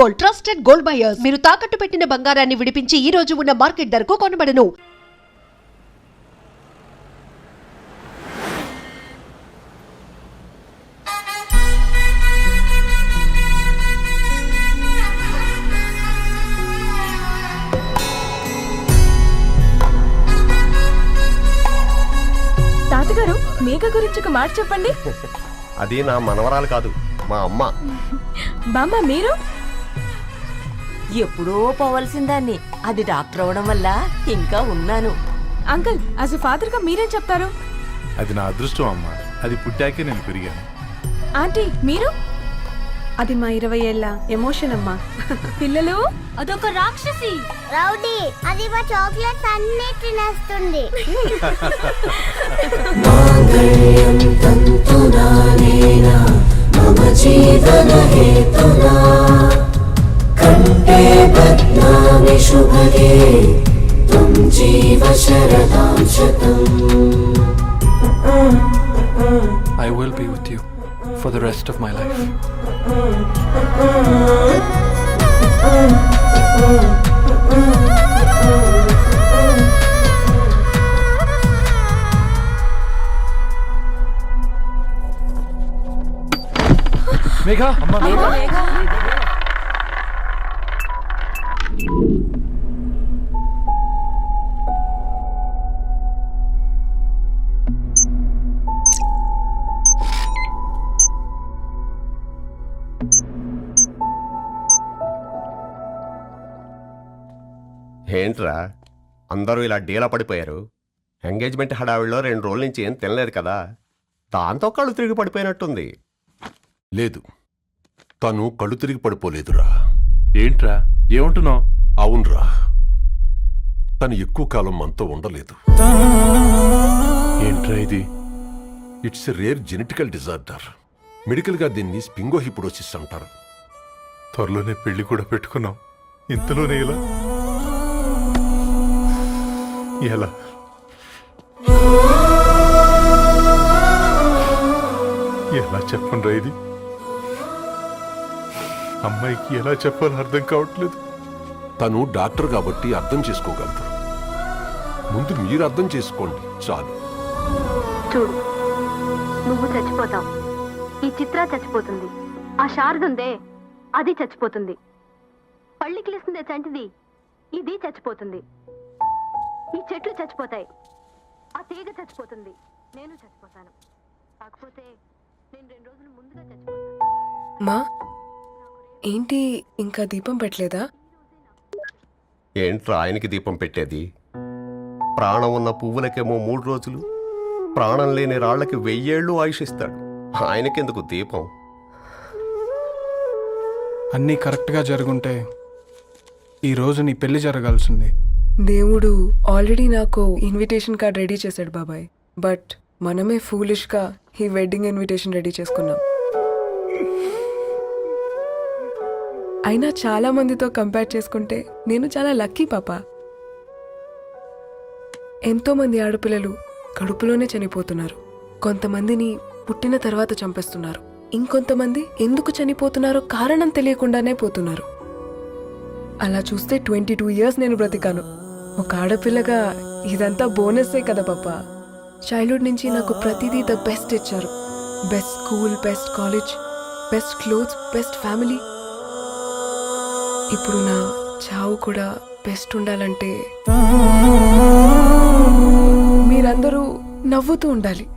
Gold, trusted gold buyers. మీరు తాకట్టు పెట్టిన బంగారాన్ని విడిపించి ఈ రోజు ఉన్న మార్కెట్ ధరకు కొనబడను. తాతగారు, మేఘ గురించి ఒక మాట చెప్పండి. అది నా మనవరాలు కాదు, మా అమ్మ. బామ్మ, మీరు ఎప్పుడో పోవలసిందాన్ని, అది డాక్టర్ అవడం వల్ల ఇంకా ఉన్నాను. అంకుల్, యాజ్ ఎ ఫాదర్ గా మీరేం చెప్తారు? అది నా అదృష్టం అమ్మా, అది పుట్టాకే నేను పెరిగాను. ఆంటీ, మీరు? అది మా 20 ఏళ్ల ఎమోషన్ అమ్మా. పిల్లలు, అదొక రాక్షసి రౌడీ, అది మా చాక్లెట్స్ అన్ని తినేస్తుంది. I will be with you for the rest of my life. Megha, Amma. Megha. ఏంట్రా అందరూ ఇలా డీలా పడిపోయారు? ఎంగేజ్మెంట్ హడావిడిలో 2 రోజుల నుంచి ఏం తినలేదు కదా, దాంతో కళ్ళు తిరిగి పడిపోయినట్టుంది. లేదు, తను కళ్ళు తిరిగి పడిపోలేదురా. ఏంట్రా ఏమంటున్నావు? అవునరా, తను ఎక్కువ కాలం మనతో ఉండలేదు. ఏంట్రా ఇది? It's a rare genetical disorder. మెడికల్గా దీన్ని స్పింగోహిపోడోసిస్ అంటారు. త్వరలోనే పెళ్లి కూడా పెట్టుకున్నాం, ఇంతలోనే ఇలా ఎలా? ఎలా చెప్పండ్రా ఇది? అమ్మాయికి ఎలా చెప్పాలో అర్థం కావట్లేదు. తను డాక్టర్ కాబట్టి అర్థం చేసుకోగలరు. ముందు మీరు అర్థం చేసుకోండి చాలు. చూడు, నువ్వు చచ్చిపోతావు, ఈ చిత్ర చచ్చిపోతుంది, ఆ శారదుందే అది చచ్చిపోతుంది, పళ్ళికిలిస్తుందే చంటిది ఇది చచ్చిపోతుంది, ఈ చెట్లు చచ్చిపోతాయి, ఆ తీగ చచ్చిపోతుంది, నేను చచ్చిపోతాను. కాకపోతే నేను 2 రోజులు ముందుగా చచ్చిపోతాను. మా ఏంటి, ఇంకా దీపం పెట్టలేదా? ఏంట్రా ఆయనకి దీపం పెట్టేది? ప్రాణం ఉన్న పువ్వులకేమో 3 రోజులు, ప్రాణం లేని రాళ్లకి 1000 ఏళ్ళు ఆయుషిస్తాడు. ఆయనకెందుకు దీపం? అన్నీ కరెక్ట్గా జరుగుంటే ఈరోజు నీ పెళ్లి జరగాల్సింది. దేవుడు ఆల్రెడీ నాకు ఇన్విటేషన్ కార్డ్ రెడీ చేశాడు బాబాయ్, బట్ మనమే ఫూలిష్గా ఈ వెడ్డింగ్ ఇన్విటేషన్ రెడీ చేసుకున్నాం. అయినా చాలా మందితో కంపేర్ చేసుకుంటే నేను చాలా లక్కీ పాప. ఎంతో మంది ఆడపిల్లలు కడుపులోనే చనిపోతున్నారు, కొంతమందిని పుట్టిన తర్వాత చంపేస్తున్నారు, ఇంకొంతమంది ఎందుకు చనిపోతున్నారో కారణం తెలియకుండానే పోతున్నారు. అలా చూస్తే 22 years నేను బ్రతికాను. ఒక ఆడపిల్లగా ఇదంతా బోనస్సే కదా పాప. చైల్డ్హుడ్ నుంచి నాకు ప్రతిదీ ద బెస్ట్ ఇచ్చారు. Best school, best college, best clothes, best family. ఇప్పుడు నా చావు కూడా బెస్ట్ ఉండాలంటే మీరందరూ నవ్వుతూ ఉండాలి.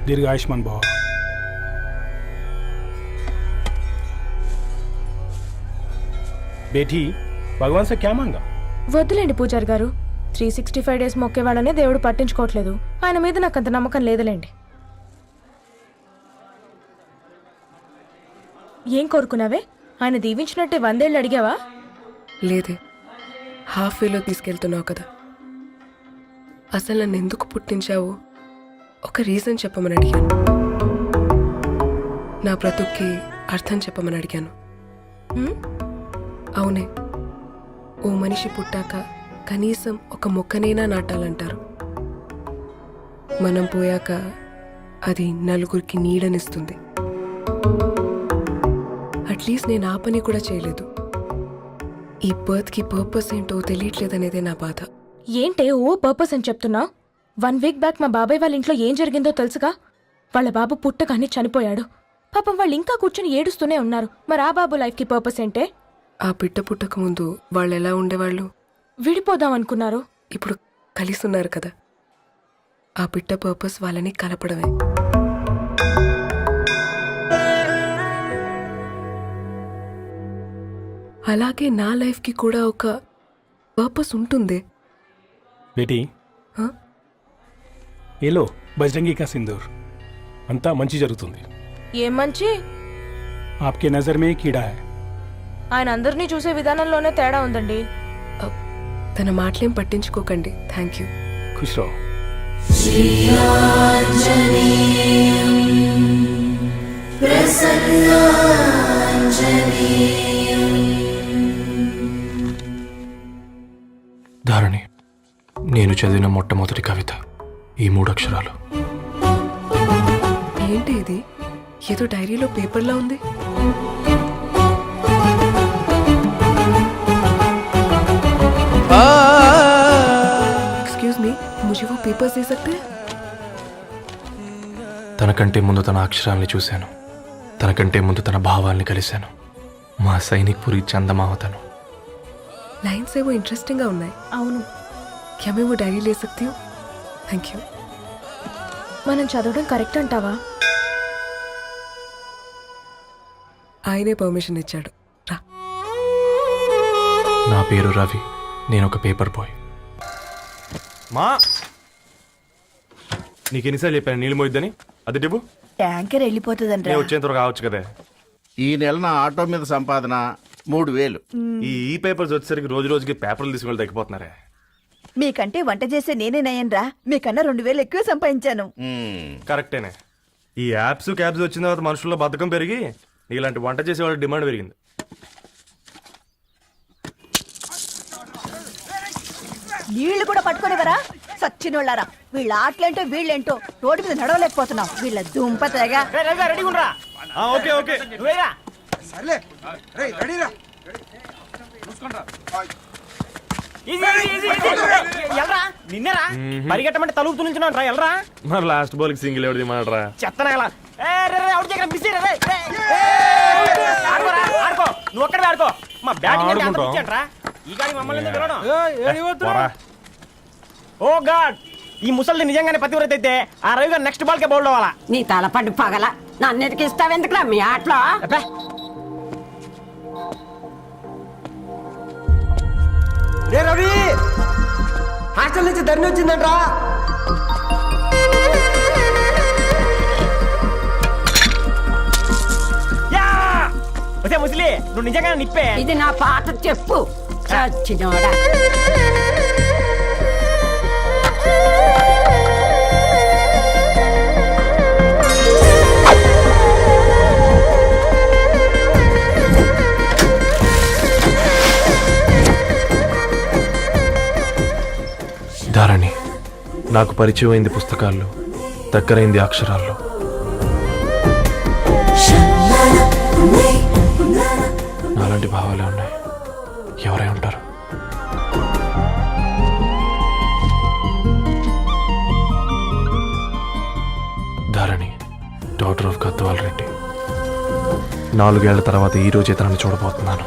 दीर्घ आयुष्मान भव. बेटी, भगवान से क्या मांगा? వద్దులేండి పూజారి గారు, 365 days మొక్కేవాళ్ళనే దేవుడు పట్టించుకోవట్లేదు. ఆయన మీద నాకు అంత నమ్మకం లేదులేండి. ఏం కోరుకున్నావే? ఆయన దీవించినట్టే 100 ఏళ్ళు అడిగావా? లేదే, హాఫ్ వేలో తీసుకెళ్తున్నావు కదా. అసలు నన్ను ఎందుకు పుట్టించావు? ఒక రీజన్ చెప్పమని అడిగాను. నా బ్రతుక్కి అర్థం చెప్పమని అడిగాను. అవునే, ఓ మనిషి పుట్టాక కనీసం ఒక మొక్కనైనా నాటాలంటారు. మనం పోయాక అది నలుగురికి నీడనిస్తుంది. అట్లీస్ట్ నేను ఆ పని కూడా చేయలేదు. ఈ బర్త్కి పర్పస్ ఏంటో తెలియట్లేదనేదే నా బాధ. ఏంటే ఓ పర్పస్ అని చెప్తున్నా? 1 వీక్ బ్యాక్ మా బాబాయ్ వాళ్ళ ఇంట్లో ఏం జరిగిందో తెలుసుగా? వాళ్ళ బాబు పుట్టగానే చనిపోయాడు. పాపం వాళ్ళు ఇంకా కూర్చొని ఏడుస్తూనే ఉన్నారు. మరి ఆ బాబు లైఫ్కి పర్పస్ ఏంటే? ఆ బిడ్డ పుట్టక ముందు వాళ్ళు ఎలా ఉండేవాళ్ళు? విడిపోదాం అనుకున్నారు. ఇప్పుడు కలిసి ఉన్నారు కదా. ఆ బిడ్డ పర్పస్ వాళ్ళని కలపడమే. అలాగే నా లైఫ్కి కూడా ఒక పర్పస్ ఉంటుంది. बेटी हाँ? ये लो बजरंगी का सिंदूर अंता मंची जరుగుతుంది. ఏం మంచి? आपके नजर में कीड़ा है. ఆయన అందరినీ చూసే విధానంలోనే తేడా ఉందండి. తన మాటలేం పట్టించుకోకండి. Thank you. खुश रहो. ధారణి, నేను చదివిన మొట్టమొదటి కవిత ఈ 3 అక్షరాలు. ఏంటి ఇది? ఏదో డైరీలో పేపర్లా ఉంది. एक्सक्यूज मी, मुझे वो पेपर्स दे सकते हैं? తనకంటే ముందు తన అక్షరాల్ని చూశాను. తనకంటే ముందు తన భావాల్ని కలిశాను. మా సైనిక్ పురి చందమావతను. लाइन्स है वो इंटरेस्टिंग గా ఉన్నాయి. అవును, क्या मैं वो डायरी ले सकती हूँ? Thank you. మనం చదవడం కరెక్ట్ అంటావా? ఆయనే పర్మిషన్ ఇచ్చాడు. రా. నా పేరు రవి. నేను ఒక పేపర్ బాయ్. మా నీకెన్నిసార్లు చెప్పాను నీళ్ళు మోయిద్దని? అది డిబు ట్యాంకర్ వెళ్ళిపోతుందండి. నేను వచ్చేంత వరకు రావచ్చు కదా. ఈ నెల నా ఆటో మీద సంపాదన 3000. ఈ పేపర్స్ వచ్చేసరికి రోజు రోజుకి పేపర్లు తీసుకుని తగ్గిపోతున్నారే. మీకంటే వంట చేసే నేనే నయ్యనరా. మీకన్నా 2000 ఎక్కువ సంపాదించాను. కరెక్టేనే. ఈ యాప్స్ క్యాబ్స్ వచ్చిన తర్వాత మనుషుల్లో బద్ధకం పెరిగి ఇలాంటి వంట చేసే వాళ్ళ డిమాండ్ పెరిగింది. నీళ్లు కూడా పట్టుకునేవరా సచ్చినోళ్ళారా. వీళ్ళ ఆటలేంటో వీళ్ళేంటో రోడ్డు మీద నడవలేకపోతున్నాం. వీళ్ళ దుంప తెగ. ఓకే ఓకే నిన్నరా పరిగెట్టమంటే తలుపుతూ నుంచున్నాను రా. ఎల్రా మరి లాస్ట్ బాల్ కి సింగిల్ ఎవరిది మాట్రా చెత్తనా ఎలా ఆడుకో. నువ్వు ఒక్కడే ఆడుకో. మా బ్యాటింగ్ ఈ గాడి మమ్మల్ని ఎందుకు పిలవడం? ఓ గాడ్, ఈ ముసలిది నిజంగానే పతివ్రత అయితే ఆ రవి గారు నెక్స్ట్ బాల్ కే బౌల్డ్ అవ్వాలా. నీ తలపండు పగల నన్నిటికి ఇస్తావెందుకురా మీ ఆటలో? రే రవి, హాస్టల్ నుంచి ధరణి వచ్చిందంట్రా. ముసలి నువ్వు నిజంగా నిప్పే. ఇది నా పాట చెప్పు చచ్చినోడా. ధారణి, నాకు పరిచయం అయింది పుస్తకాల్లో, దగ్గరైంది అక్షరాల్లో. నాలాంటి భావాలే ఉన్నాయి. ఎవరై ఉంటారు? Dharani, daughter of Gadwal Reddy. 4 ఏళ్ల తర్వాత ఈ రోజు ఇతరాన్ని చూడబోతున్నాను.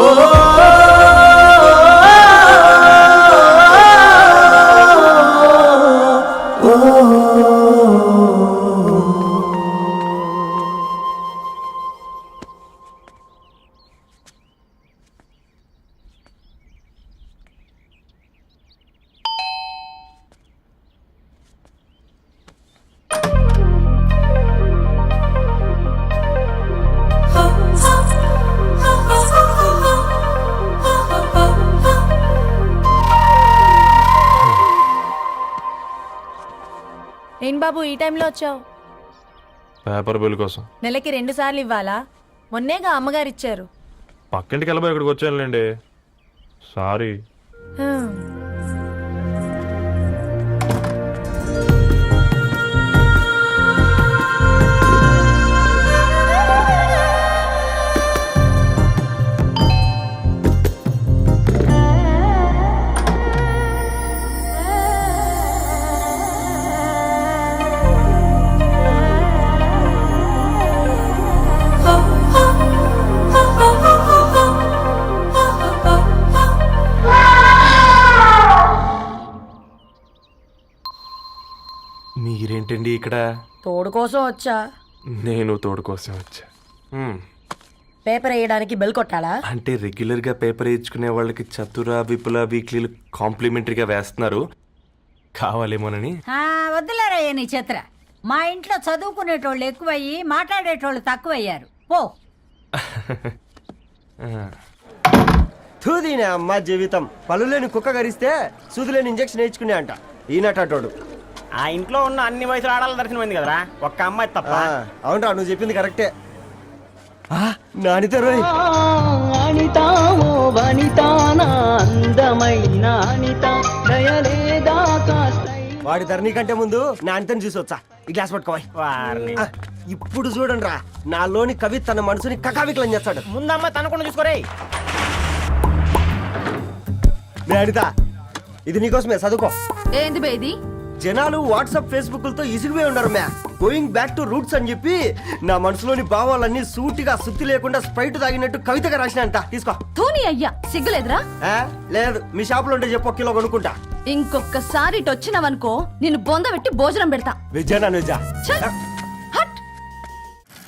ఓ బాబు ఈ టైంలో వచ్చావు? పేపర్ బిల్ కోసం. నెలకి 2 సార్లు ఇవ్వాలా? మొన్నేగా అమ్మగారు ఇచ్చారు. పక్కింటికి వెళ్ళబోయి ఇక్కడికి వచ్చానులేండి. సారీ. మీరేంటండి ఇక్కడ? తోడు కోసం వచ్చా. నేను తోడు కోసం వచ్చా. పేపర్ వేయడానికి బెల్ కొట్టాలా? అంటే రెగ్యులర్గా పేపర్ వేయించుకునే వాళ్ళకి చతుర విపుల వీక్లీలు కాంప్లిమెంటరీగా వేస్తున్నారు, కావాలేమోనని. వద్దులేరా నీ చిత్ర. మా ఇంట్లో చదువుకునేటోళ్ళు ఎక్కువయ్యి మాట్లాడేటోళ్ళు తక్కువయ్యారు. పో. తూదీనే అమ్మ జీవితం. పళ్ళులేని కుక్క గరిస్తే సూదులేని ఇంజక్షన్ వేయించుకునే అంట ఈనటోడు. ఆ ఇంట్లో ఉన్న అన్ని వయసులో ఆడాల దర్శనమైంది కదరా, ఒక్క అమ్మాయి తప్ప. అవునరా, నువ్వు చెప్పింది కరెక్టే. నానిత రోయ్. వాడి ధరణి కంటే ముందు నానితని చూసి వచ్చా. ఈ గ్లాస్ పట్టుకోవాలి. ఇప్పుడు చూడండి రా, నాలోని కవి తన మనసుని కకావికలం చేస్తాడు. ముందమ్మ తనకుండా చూసుకోరే. నానిత, ఇది నీకోసమే, చదువుకో. ఏంది బేది? జనాలు వాట్సాప్ ఫేస్బుక్లతో ఇసిగిపోయి ఉన్నారు మ్యా. గోయింగ్ బ్యాక్ టు రూట్స్ అని చెప్పి నా మనసులోని భావాలన్నీ సూటిగా సుత్తి లేకుండా స్ప్రైట్ తాగినట్టు కవితగా రాసిన అంట. తీసుకో. తూని అయ్యా, సిగ్గులేదురా? లేదు, మీ షాప్ లో ఉంటే చెప్పు, 1 కిలో కొనుక్కుంటా. ఇంకొకసారి ఇటు వచ్చినావనుకో నిన్ను బొంద పెట్టి భోజనం పెడతా. వెజ్జా నాన్ వెజ్జా?